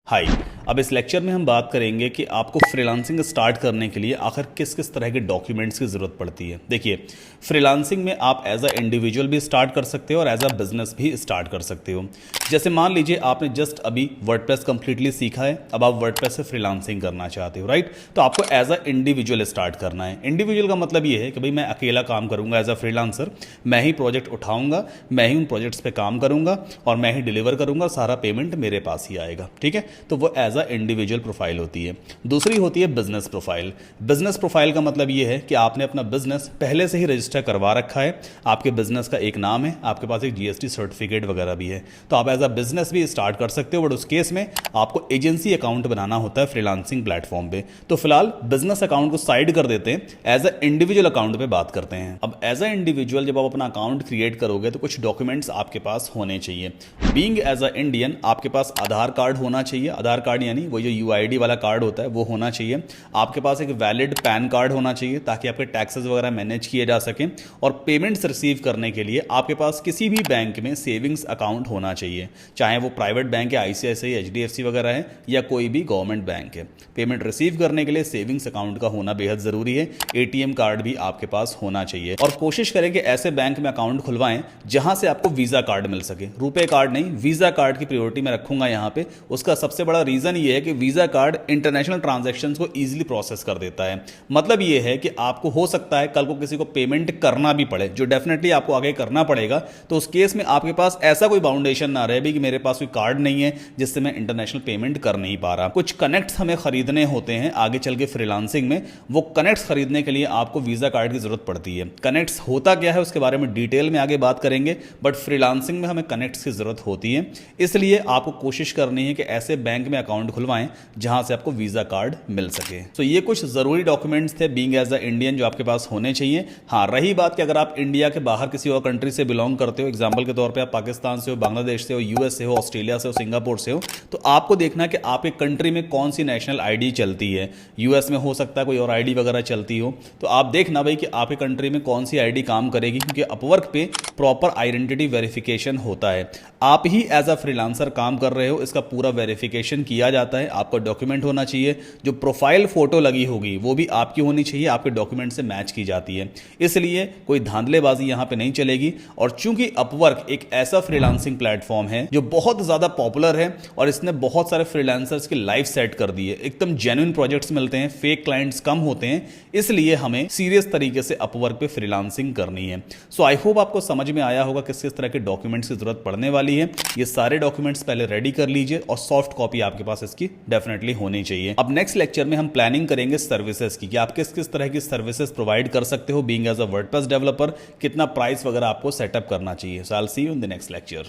हाय। अब इस लेक्चर में हम बात करेंगे कि आपको फ्रीलांसिंग स्टार्ट करने के लिए आखिर किस किस तरह के डॉक्यूमेंट्स की ज़रूरत पड़ती है। देखिए, फ्रीलांसिंग में आप एज अ इंडिविजुअल भी स्टार्ट कर सकते हो और एज अ बिजनेस भी स्टार्ट कर सकते हो। जैसे मान लीजिए आपने जस्ट अभी वर्डप्रेस कंप्लीटली सीखा है, अब आप वर्डप्रेस से फ्रीलांसिंग करना चाहते हो, राइट। तो आपको एज अ इंडिविजुअल स्टार्ट करना है। इंडिविजुअल का मतलब ये है कि भाई मैं अकेला काम करूंगा एज अ फ्रीलांसर, मैं ही प्रोजेक्ट उठाऊंगा, मैं ही उन प्रोजेक्ट्स पे काम करूंगा और मैं ही डिलीवर करूंगा, सारा पेमेंट मेरे पास ही आएगा, ठीक है। तो वो एज अ इंडिविजुअल प्रोफाइल होती है। दूसरी होती है बिजनेस प्रोफाइल। बिजनेस प्रोफाइल का मतलब ये है कि आपने अपना बिजनेस पहले से ही रजिस्टर करवा रखा है, आपके बिजनेस का एक नाम है, आपके पास एक जीएसटी सर्टिफिकेट वगैरह भी है, तो आप एज अ बिजनेस भी स्टार्ट कर सकते हो। बट उस केस में आपको एजेंसी अकाउंट बनाना होता है फ्रीलांसिंग प्लेटफॉर्म पे। तो फिलहाल बिजनेस अकाउंट को साइड कर देते हैं, एज अ इंडिविजुअल अकाउंट पे बात करते हैं। अब एज अ इंडिविजुअल जब आप अपना अकाउंट क्रिएट करोगे तो कुछ डॉक्यूमेंट्स आपके पास होने चाहिए। बीइंग एज अ इंडियन आपके पास आधार कार्ड होना चाहिए। आधार कार्ड यानी वो जो यूआईडी वाला कार्ड होता है वो होना चाहिए। आपके पास एक वैलिड पैन कार्ड होना चाहिए ताकि आपके टैक्सेस वगैरह मैनेज किए जा सकें। और पेमेंट्स रिसीव करने के लिए आपके पास किसी भी बैंक में सेविंग्स अकाउंट होना चाहिए, चाहे वो प्राइवेट बैंक है, आईसीआईसीआई, एचडीएफसी वगैरह है, या कोई भी गवर्नमेंट बैंक है। पेमेंट रिसीव करने के लिए सेविंग्स अकाउंट का होना बेहद ज़रूरी है। एटीएम कार्ड भी आपके पास होना चाहिए। और कोशिश करें कि ऐसे बैंक में अकाउंट खुलवाएं जहां से आपको वीज़ा कार्ड मिल सके। रुपए कार्ड नहीं, वीज़ा कार्ड की प्रायोरिटी में रखूंगा यहाँ पे। उसका सबसे बड़ा रीज़न ये है कि वीज़ा कार्ड इंटरनेशनल ट्रांजैक्शंस को ईजिली प्रोसेस कर देता है। मतलब ये है कि आपको हो सकता है कल को किसी को पेमेंट करना भी पड़े, जो डेफिनेटली आपको आगे करना पड़ेगा, तो उस केस में आपके पास ऐसा कोई बाउंडेशन ना रहे भी कि मेरे पास कोई कार्ड नहीं है जिससे मैं इंटरनेशनल पेमेंट कर नहीं पा रहा। कुछ कनेक्ट्स हमें खरीदने होते हैं आगे चल के फ्रीलांसिंग में। वो कनेक्ट्स खरीदने के लिए आपको वीज़ा कार्ड की जरूरत पड़ती है। कनेक्ट्स होता क्या है उसके बारे में डिटेल में आगे बात करेंगे, बट फ्रीलांसिंग में हमें कनेक्ट्स की जरूरत होती है। इसलिए आपको कोशिश करनी है कि ऐसे बैंक में अकाउंट खुलवाएं जहां से आपको वीज़ा कार्ड मिल सके। तो ये कुछ ज़रूरी डॉक्यूमेंट्स थे बीइंग एज अ इंडियन जो आपके पास होने चाहिए। हाँ, रही बात कि अगर आप इंडिया के बाहर किसी और कंट्री से बिलोंग करते हो, एग्जाम्पल के तौर पे आप पाकिस्तान से हो, बांग्लादेश से हो, यूएस से हो, ऑस्ट्रेलिया से हो, सिंगापुर से हो, तो आपको देखना कि आपके कंट्री में कौन सी नेशनल आईडी चलती है। यूएस में हो सकता है कोई और आईडी वगैरह चलती हो, तो आप देखना भाई कि आपके कंट्री में कौन सी आईडी काम करेगी, क्योंकि अपवर्क पे प्रॉपर आइडेंटिटी वेरिफिकेशन होता है। आप ही एज अ फ्रीलांसर काम कर रहे हो, इसका पूरा वेरिफिकेशन किया जाता है। आपका डॉक्यूमेंट होना चाहिए, जो प्रोफाइल फोटो लगी होगी वो भी आपकी होनी चाहिए, आपके डॉक्यूमेंट से मैच की जाती है। इसलिए कोई धांधलेबाजी यहां पे नहीं चलेगी। और चूंकि अपवर्क एक ऐसा फ्रीलांसिंग प्लेटफॉर्म है जो बहुत ज्यादा पॉपुलर है और इसने बहुत सारे फ्रीलांसर्स की लाइफ सेट कर दी है, एकदम जेन्युइन प्रोजेक्ट्स मिलते हैं, फेक क्लाइंट्स कम होते हैं, इसलिए हमें सीरियस तरीके से अपवर्क पे फ्रीलांसिंग करनी है। सो आई होप आपको समझ में आया होगा किस किस तरह के डॉक्यूमेंट्स की जरूरत पड़ने वाली है। ये सारे डॉक्यूमेंट्स पहले रेडी कर लीजिए और सॉफ्ट कॉपी आपके पास इसकी डेफिनेटली होनी चाहिए। अब नेक्स्ट लेक्चर में हम प्लानिंग करेंगे सर्विसेज की, कि आप किस किस तरह की सर्विसेज प्रोवाइड कर सकते हो being as a WordPress developer, कितना प्राइस वगैरह आपको सेटअप करना चाहिए। So I will see you in the next lecture.